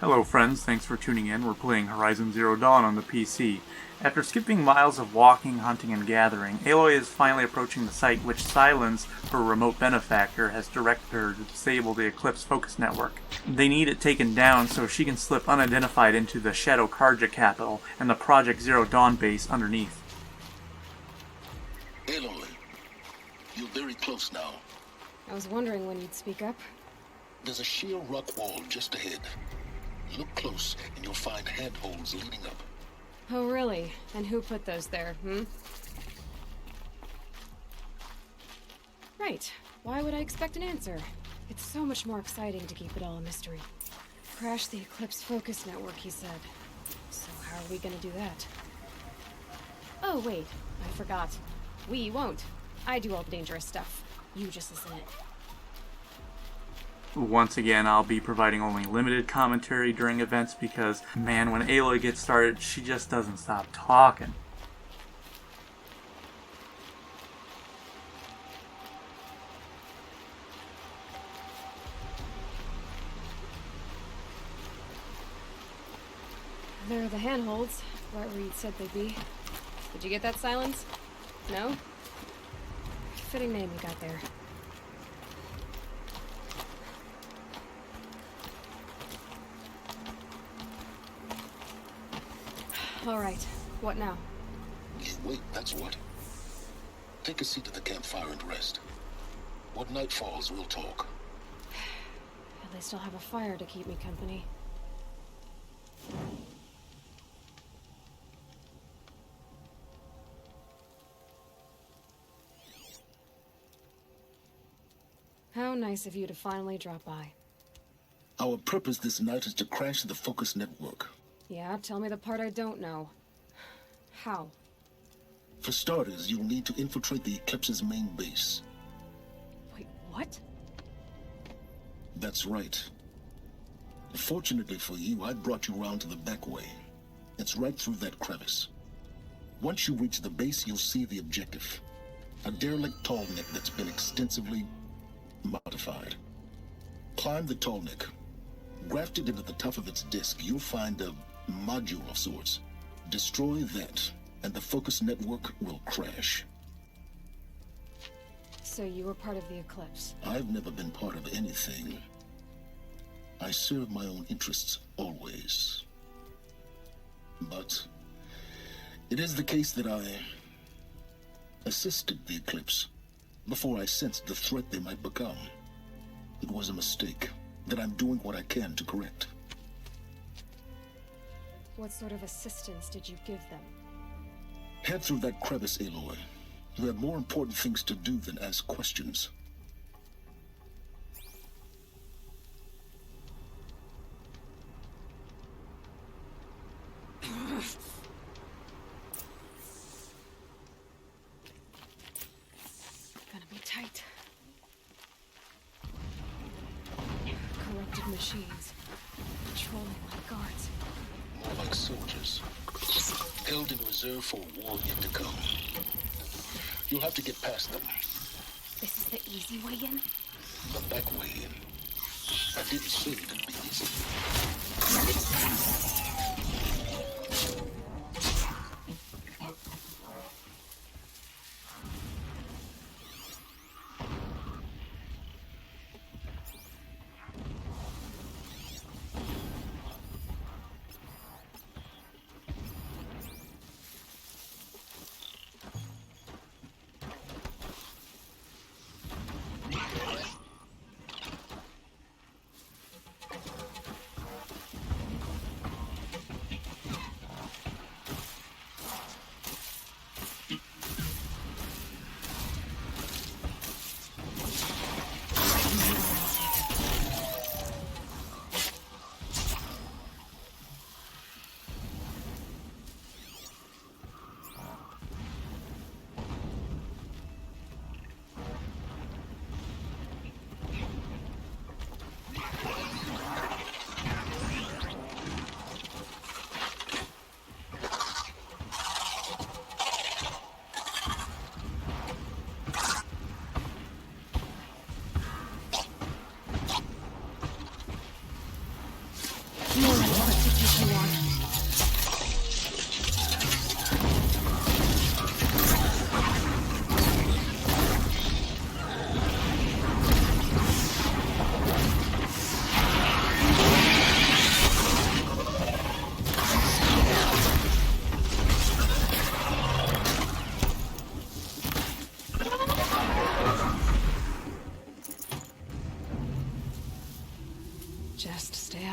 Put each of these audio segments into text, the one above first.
Hello friends, thanks for tuning in. We're playing Horizon Zero Dawn on the PC. After skipping miles of walking, hunting, and gathering, Aloy is finally approaching the site which Sylens, her remote benefactor, has directed her to disable the Eclipse focus network. They need it taken down so she can slip unidentified into the Shadow Karja capital and the Project Zero Dawn base underneath. Aloy, you're very close now. I was wondering when you'd speak up. There's a sheer rock wall just ahead. Look close, and you'll find handholds leading up. Oh, really? And who put those there, Right. Why would I expect an answer? It's so much more exciting to keep it all a mystery. Crash the Eclipse focus network, he said. So how are we gonna do that? Oh, wait. I forgot. We won't. I do all the dangerous stuff. You just listen in. Once again, I'll be providing only limited commentary during events because, man, when Aloy gets started, she just doesn't stop talking. There are the handholds, right where you'd said they'd be. Did you get that, Sylens? No? Fitting name you got there. All right. What now? You wait, that's what. Take a seat at the campfire and rest. When night falls, we'll talk. At least I'll have a fire to keep me company. How nice of you to finally drop by. Our purpose this night is to crash the focus network. Yeah, tell me the part I don't know. How? For starters, you'll need to infiltrate the Eclipse's main base. Wait, what? That's right. Fortunately for you, I brought you round to the back way. It's right through that crevice. Once you reach the base, you'll see the objective. A derelict tall neck that's been extensively modified. Climb the tall neck. Grafted into the top of its disk, you'll find a module of sorts. Destroy that, and the focus network will crash. So you were part of the Eclipse? I've never been part of anything. I serve my own interests, always. But it is the case that I assisted the Eclipse before I sensed the threat they might become. It was a mistake that I'm doing what I can to correct. What sort of assistance did you give them? Head through that crevice, Aloy. You have more important things to do than ask questions. Gonna be tight. Corrupted machines. Patrolling like guards. More like soldiers. Held in reserve for a war yet to come. You'll have to get past them. This is the easy way in? The back way in. I didn't say it'd be easy.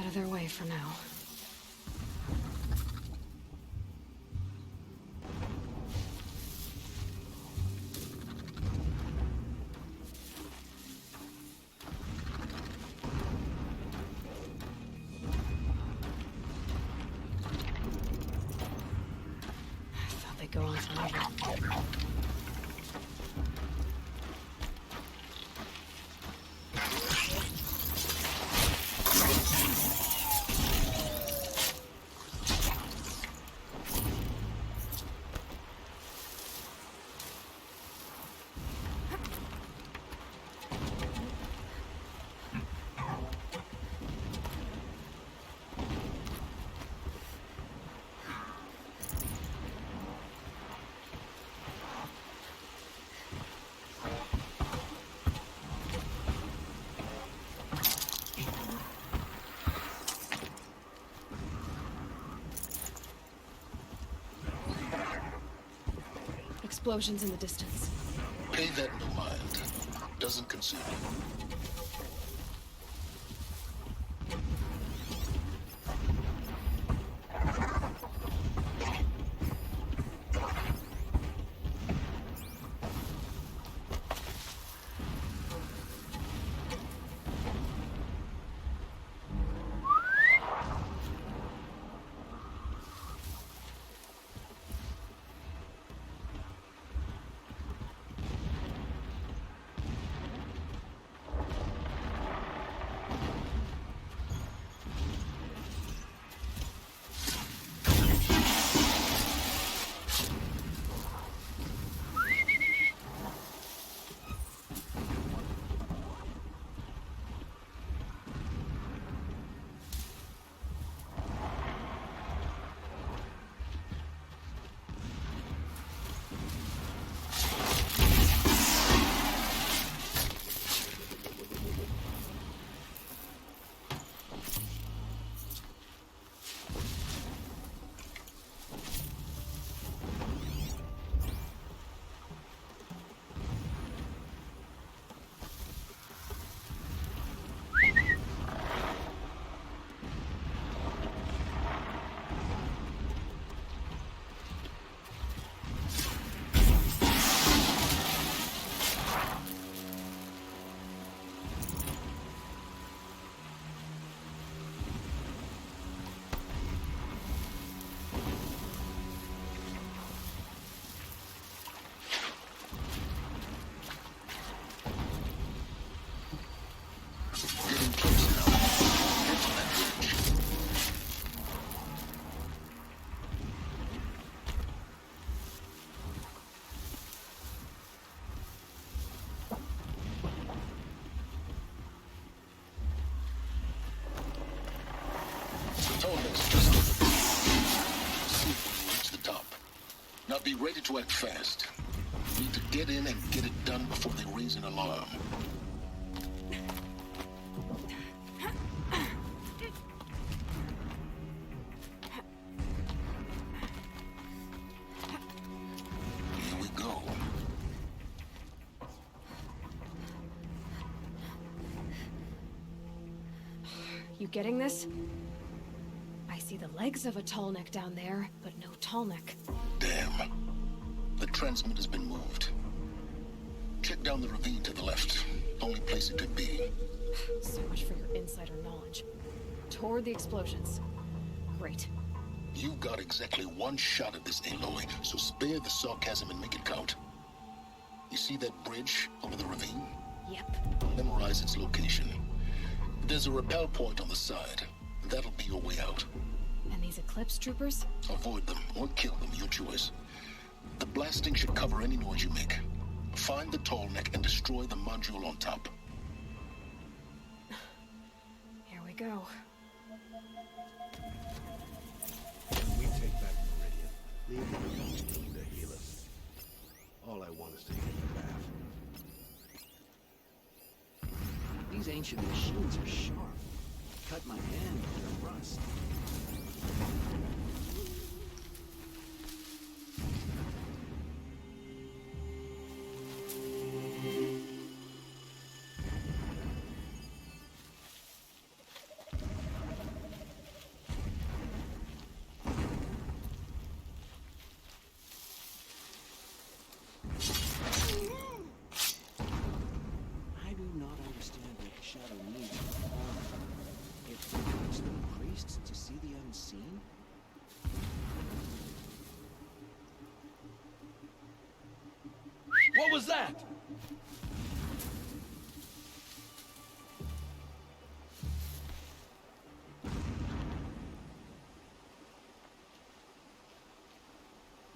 of their way for now. I thought they'd go on forever. Explosions in the distance. Pay that no mind. Doesn't concern you. Now be ready to act fast. You need to get in and get it done before they raise an alarm. Here we go. You getting this? I see the legs of a tall neck down there, but no tall neck. Damn. The transmitter has been moved. Check down the ravine to the left. Only place it could be. So much for your insider knowledge. Toward the explosions. Great. You've got exactly one shot at this, Aloy, so spare the sarcasm and make it count. You see that bridge over the ravine? Yep. Memorize its location. There's a rappel point on the side. That'll be your way out. And these Eclipse troopers? Avoid them or kill them, your choice. The blasting should cover any noise you make. Find the tall neck and destroy the module on top. Here we go. When we take back Meridian, leave the Ravine team to heal us. All I want is to get the bath. These ancient machines are sharp. Cut my hand with their rust.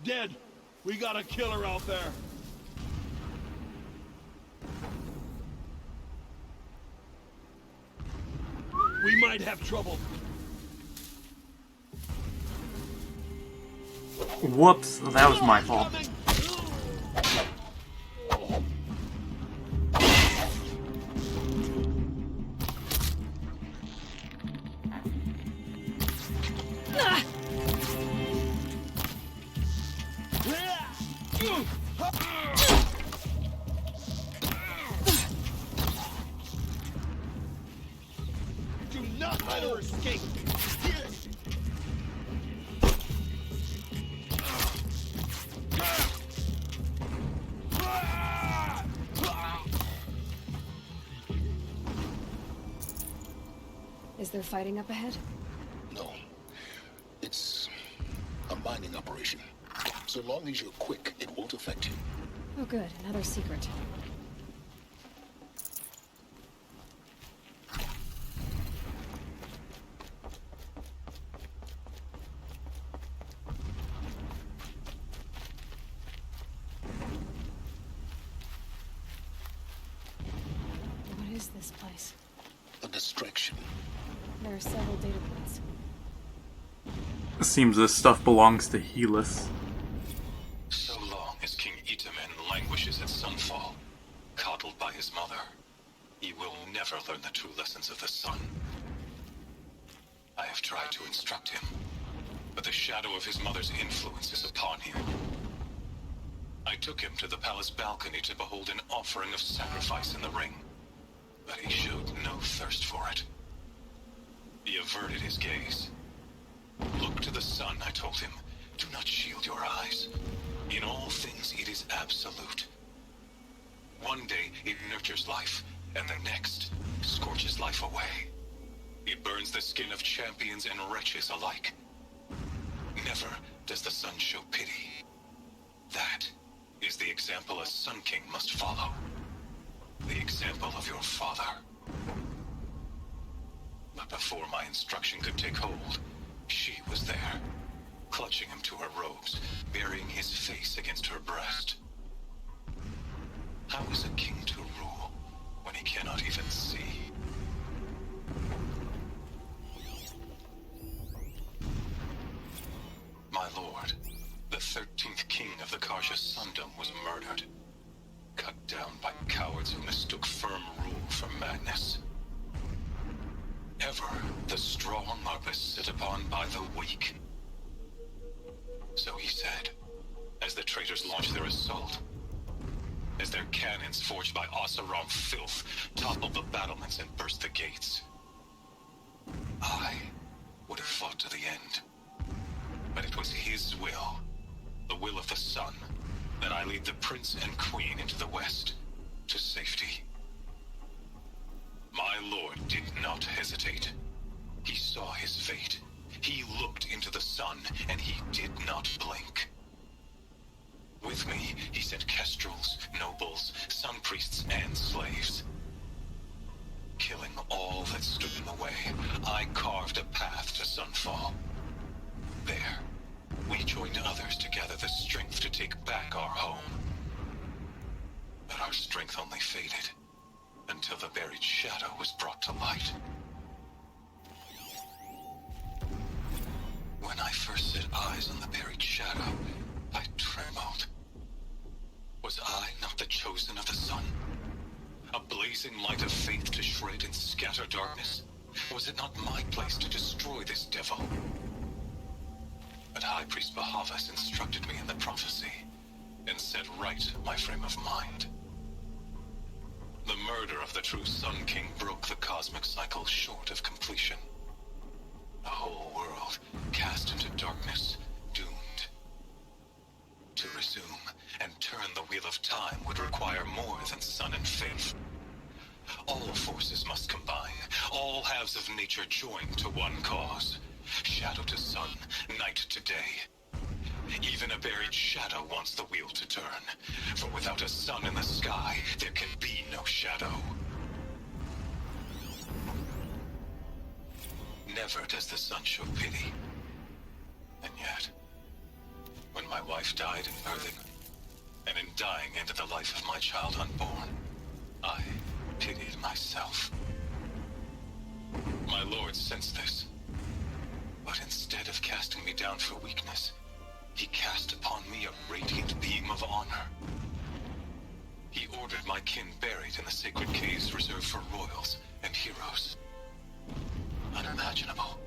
Dead. We got a killer out there. We might have trouble. Whoops, that was my fault. Do not let her escape. Is there fighting up ahead? No. It's a mining operation. So long as you're quick, it won't affect you. Oh good, another secret. What is this place? A distraction. There are several data points. It seems this stuff belongs to Helis. So long as King Itamen languishes at Sunfall, coddled by his mother, he will never learn the true lessons of the sun. I have tried to instruct him, but the shadow of his mother's influence is upon him. I took him to the palace balcony to behold an offering of sacrifice in the ring, but he showed no thirst for it. He averted his gaze. Look to the sun, I told him. Do not shield your eyes. In all things, it is absolute. One day, it nurtures life, and the next, scorches life away. It burns the skin of champions and wretches alike. Never does the sun show pity. That is the example a Sun King must follow. The example of your father. But before my instruction could take hold, she was there, clutching him to her robes, burying his face against her breast. How is a king to rule when he cannot even see? My lord, the 13th king of the Karja Sundom was murdered, cut down by cowards who mistook firm rule for madness. Ever the strong are beset upon by the weak. So he said, as the traitors launched their assault, as their cannons forged by Oseram filth toppled the battlements and burst the gates. I would have fought to the end. But it was his will, the will of the sun, that I lead the prince and queen into the west, to safety. My lord did not hesitate. He saw his fate. He looked into the sun, and he did not blink. With me, he sent kestrels, nobles, sun priests, and slaves. Killing all that stood in the way, I carved a path to Sunfall. There, we joined others to gather the strength to take back our home. But our strength only faded, until the buried shadow was brought to light. When I first set eyes on the buried shadow, I trembled. Was I not the chosen of the sun? A blazing light of faith to shred and scatter darkness? Was it not my place to destroy this devil? But High Priest Bahavas instructed me in the prophecy, and set right my frame of mind. The murder of the true Sun King broke the cosmic cycle short of completion. The whole world cast into darkness, doomed. To resume and turn the wheel of time would require more than sun and faith. All forces must combine, all halves of nature join to one cause. Shadow to sun, night to day. Even a buried shadow wants the wheel to turn, for without a sun in the sky, there can be no shadow. Never does the sun show pity. And yet, when my wife died in birthing, and in dying ended the life of my child unborn, I pitied myself. My lord sensed this, but instead of casting me down for weakness, he cast upon me a radiant beam of honor. He ordered my kin buried in the sacred caves reserved for royals and heroes. Unimaginable.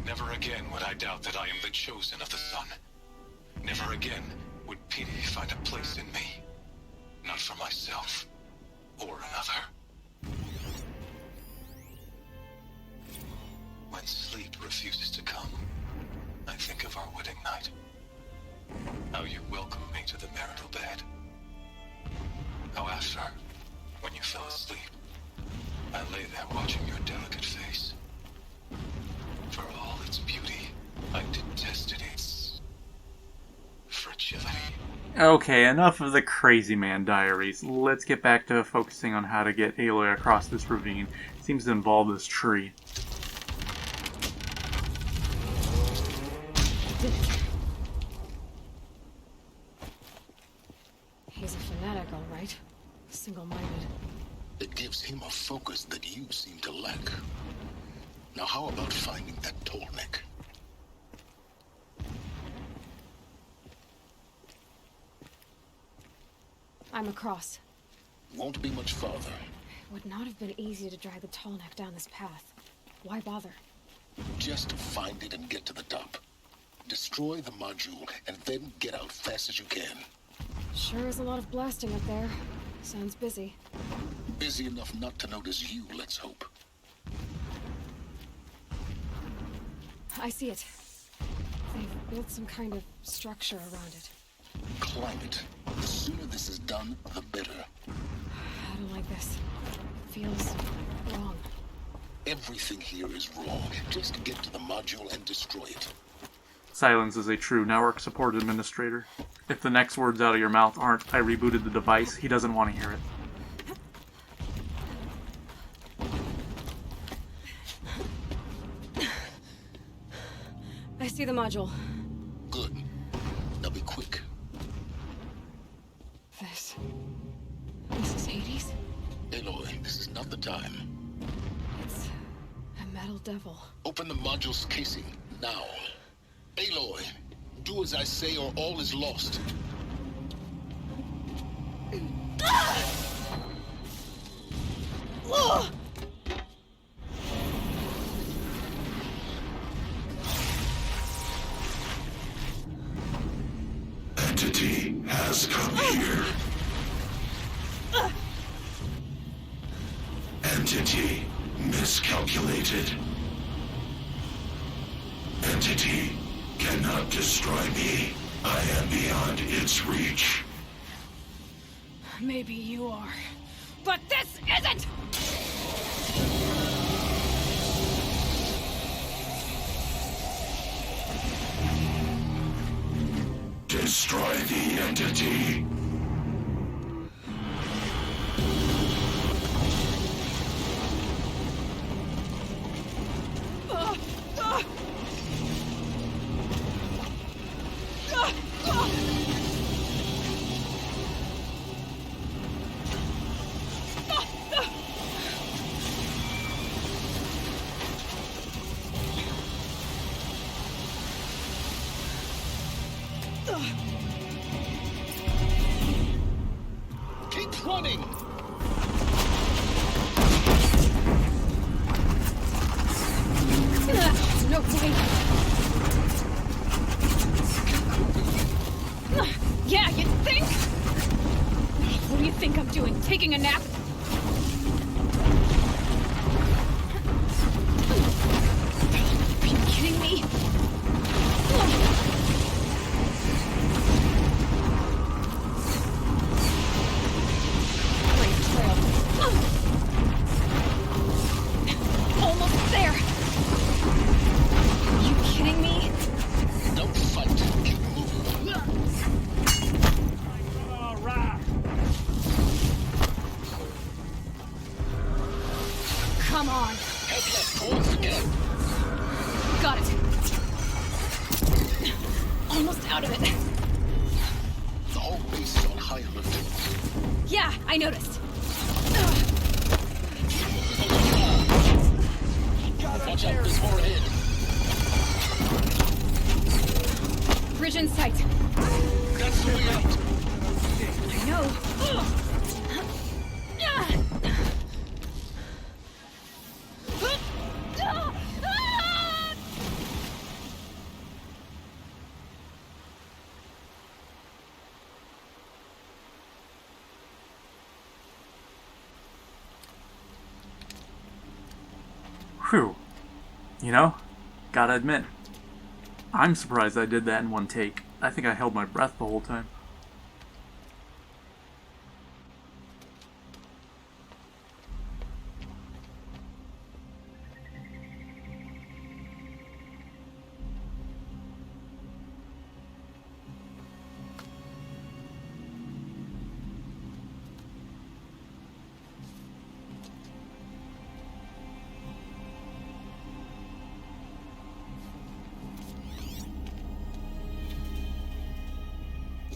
Never again would I doubt that I am the chosen of the sun. Never again would pity find a place in me, not for myself or another. When sleep refuses to come, I think of our wedding night. How you welcomed me to the marital bed. How after, when you fell asleep, I lay there watching your delicate face. For all its beauty, I detested its fragility. Okay, enough of the Crazy Man diaries. Let's get back to focusing on how to get Aloy across this ravine. It seems to involve this tree. He's a fanatic, all right. Single-minded. It gives him a focus that you seem to lack. Now how about finding that tall neck? I'm across. Won't be much farther. It would not have been easy to drag the tall neck down this path. Why bother? Just find it and get to the top. Destroy the module and then get out fast as you can. Sure is a lot of blasting up there. Sounds busy. Busy enough not to notice you, let's hope. I see it. They've built some kind of structure around it. Climb it. The sooner this is done, the better. I don't like this. It feels wrong. Everything here is wrong. Just get to the module and destroy it. Sylens is a true network support administrator. If the next words out of your mouth aren't, I rebooted the device, he doesn't want to hear it. I see the module. Good. Now be quick. This is Hades? Aloy, this is not the time. It's a metal devil. Open the module's casing, now. Aloy, do as I say or all is lost. Entity has come here. Entity miscalculated. Entity cannot destroy me. I am beyond its reach. Maybe you are. But this isn't! Destroy the entity. Keep running! No way! Yeah, you think? What do you think I'm doing? Taking a nap? Are you kidding me? Great trail. Almost there! Are you kidding me? Don't fight. Keep moving. noticed. Watch out, there's more ahead. Bridge in sight. That's the way out. I know. Whew. You know, gotta admit, I'm surprised I did that in one take. I think I held my breath the whole time.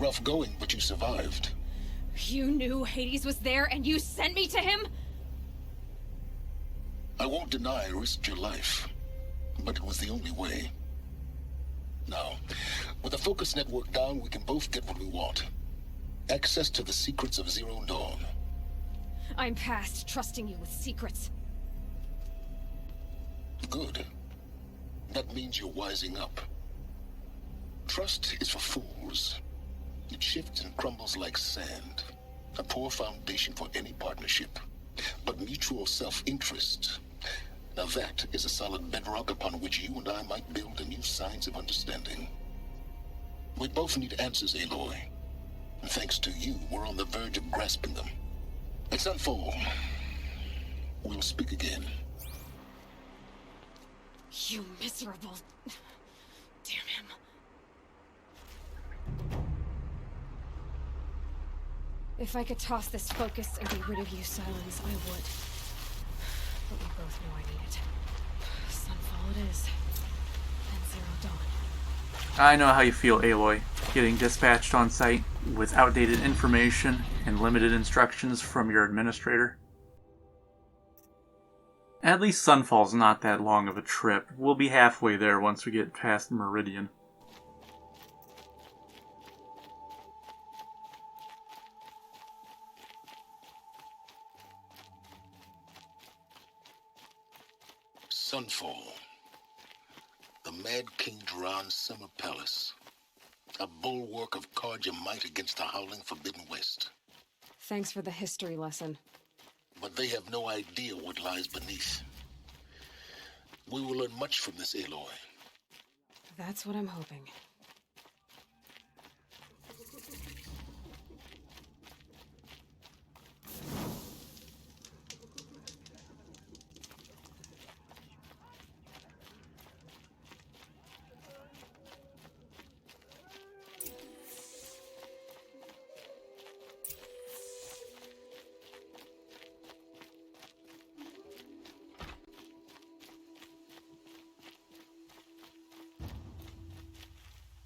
Rough going, but you survived. You knew Hades was there and you sent me to him? I won't deny I risked your life, but it was the only way. Now, with the focus network down, we can both get what we want. Access to the secrets of Zero Dawn. I'm past trusting you with secrets. Good. That means you're wising up. Trust is for fools. It shifts and crumbles like sand. A poor foundation for any partnership. But mutual self-interest, now that is a solid bedrock upon which you and I might build a new science of understanding. We both need answers, Aloy. And thanks to you, we're on the verge of grasping them. At sunfall, we'll speak again. You miserable... Damn him. If I could toss this focus and get rid of you, Sylens, I would. But we both know I need it. Sunfall it is. And Zero Dawn. I know how you feel, Aloy, getting dispatched on site with outdated information and limited instructions from your administrator. At least Sunfall's not that long of a trip. We'll be halfway there once we get past Meridian. Sunfall. The Mad King Duran's summer palace. A bulwark of Karja might against the howling Forbidden West. Thanks for the history lesson. But they have no idea what lies beneath. We will learn much from this, Aloy. That's what I'm hoping.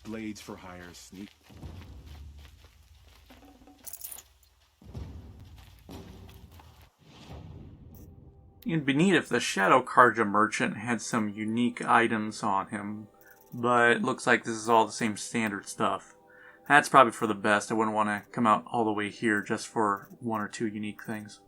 Blades for hire, sneak. It'd be neat if the Shadow Karja merchant had some unique items on him, but it looks like this is all the same standard stuff. That's probably for the best. I wouldn't want to come out all the way here just for one or two unique things.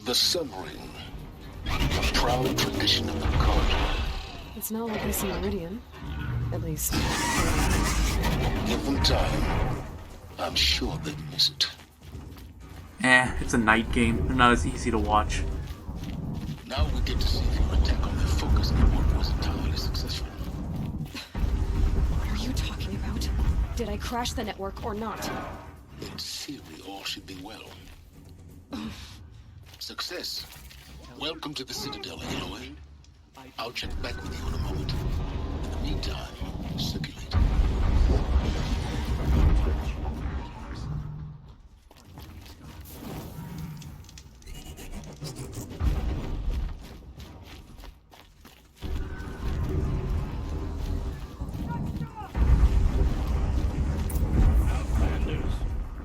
The Sun Ring. A proud tradition of the Karja. It's not like this in Meridian. At least... Give them time. I'm sure they'd miss it. It's a night game. They're not as easy to watch. Now we get to see if your attack on the focus network was entirely successful. What are you talking about? Did I crash the network or not? In theory, all should be well. Success Welcome to the Citadel, Aloy. I'll check back with you in a moment. In the meantime, circulate.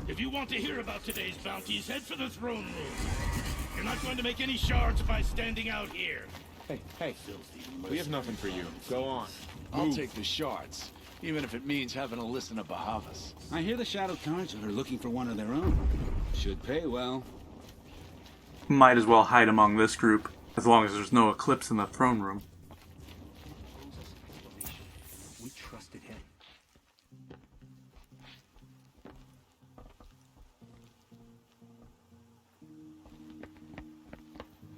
If you want to hear about today's bounties, head for the throne room. You're not going to make any shards by standing out here. Hey, we have nothing for you. Go on. I'll take the shards, even if it means having to listen to Bahavas. I hear the Shadow Council are looking for one of their own. Should pay well. Might as well hide among this group, as long as there's no eclipse in the throne room. We trusted him.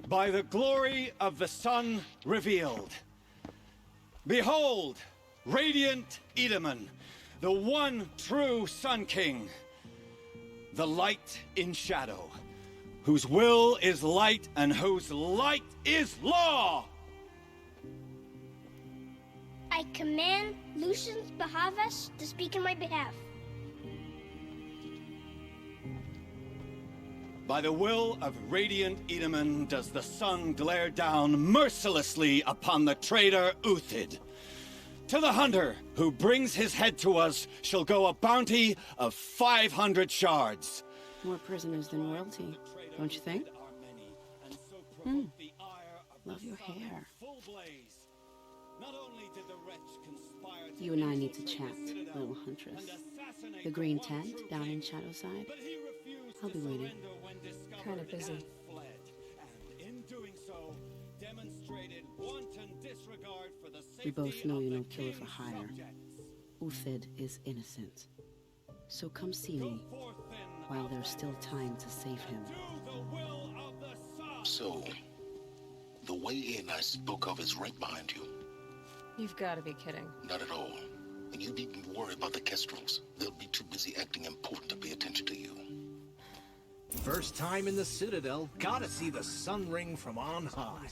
By the glory of the sun revealed. Behold, radiant Edaman, the one true Sun King. The light in shadow, whose will is light and whose light is law! I command Lucius Bahavas to speak in my behalf. By the will of radiant Edaman does the sun glare down mercilessly upon the traitor Uthid. To the hunter who brings his head to us shall go a bounty of 500 shards. More prisoners than royalty, don't you think? Love your hair. You and I need to chat, little huntress. The green tent down in Shadowside. I'll be waiting. Kind of busy. We both know you're no killer for hire. Uthid is innocent. So come see me, while there's still time to save him. So, the way in I spoke of is right behind you. You've got to be kidding. Not at all. And you needn't worry about the Kestrels. They'll be too busy acting important to pay attention to you. First time in the Citadel, gotta see the sun ring from on high.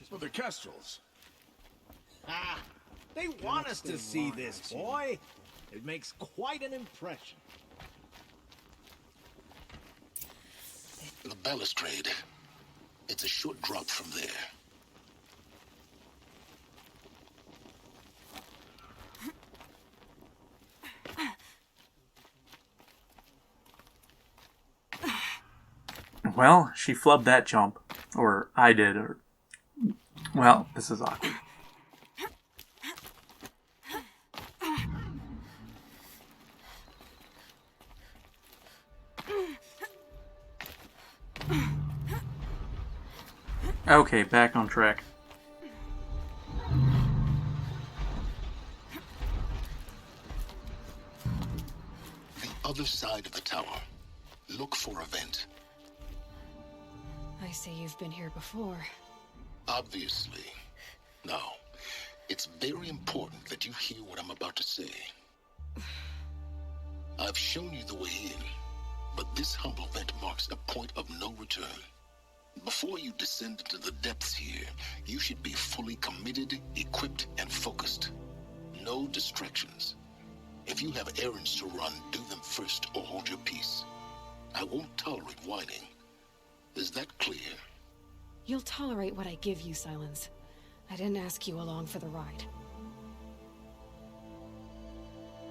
Well, the Kestrels. Ah, they want us to see this, boy. It makes quite an impression. The balustrade. It's a short drop from there. Well, she flubbed that jump. Or I did, or... Well, this is awkward. Okay, back on track. The other side of the tower. Look for a vent. I see you've been here before. Obviously. Now, it's very important that you hear what I'm about to say. I've shown you the way in, but this humble vent marks a point of no return. Before you descend into the depths here, you should be fully committed, equipped, and focused. No distractions. If you have errands to run, do them first or hold your peace. I won't tolerate whining. Is that clear? You'll tolerate what I give you, Sylens. I didn't ask you along for the ride.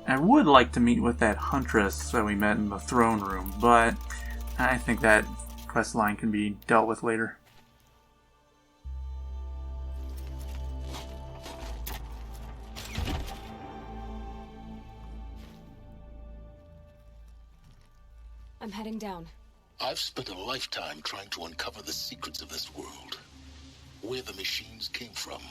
I would like to meet with that huntress that we met in the throne room, but I think that quest line can be dealt with later. I'm heading down. I've spent a lifetime trying to uncover the secrets of this world. Where the machines came from.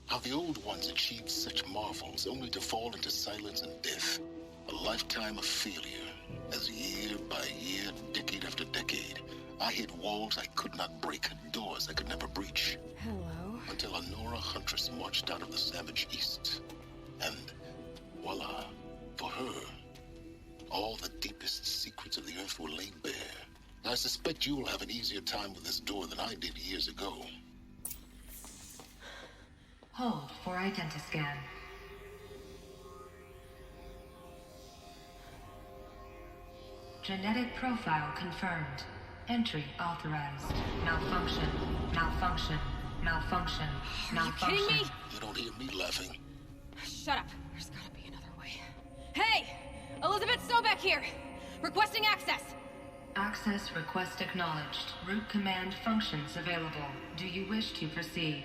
How the old ones achieved such marvels only to fall into silence and death. A lifetime of failure. As year by year, decade after decade, I hit walls I could not break, doors I could never breach. Hello. Until a Nora huntress marched out of the savage east. And voila, for her, all the deepest secrets of the earth were laid bare. I suspect you'll have an easier time with this door than I did years ago. Hold for identiscan. Genetic profile confirmed. Entry authorized. Malfunction. Malfunction. Malfunction. Malfunction. Are you kidding me? You don't hear me laughing. Shut up. There's gotta be another way. Hey! Elizabeth Sobeck here! Requesting access! Access request acknowledged. Root command functions available. Do you wish to proceed?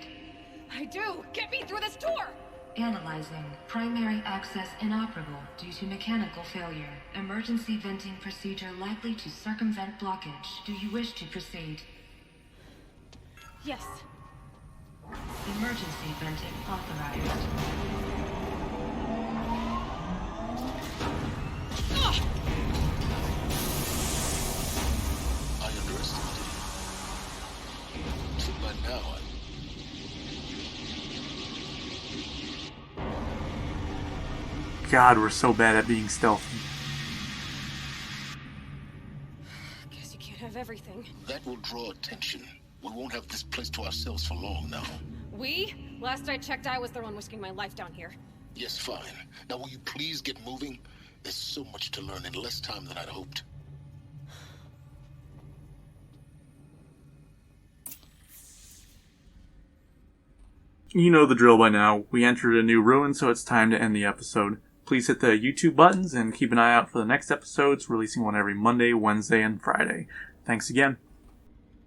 I do! Get me through this door! Analyzing. Primary access inoperable due to mechanical failure. Emergency venting procedure likely to circumvent blockage. Do you wish to proceed? Yes. Emergency venting authorized. Ugh! I underestimated you. So by now, God, we're so bad at being stealthy. Guess you can't have everything. that will draw attention. We won't have this place to ourselves for long now. We? Last I checked, I was the one risking my life down here. Yes, fine. Now will you please get moving? There's so much to learn in less time than I'd hoped. You know the drill by now. We entered a new ruin, so it's time to end the episode. Please hit the YouTube buttons and keep an eye out for the next episodes, releasing one every Monday, Wednesday, and Friday. Thanks again.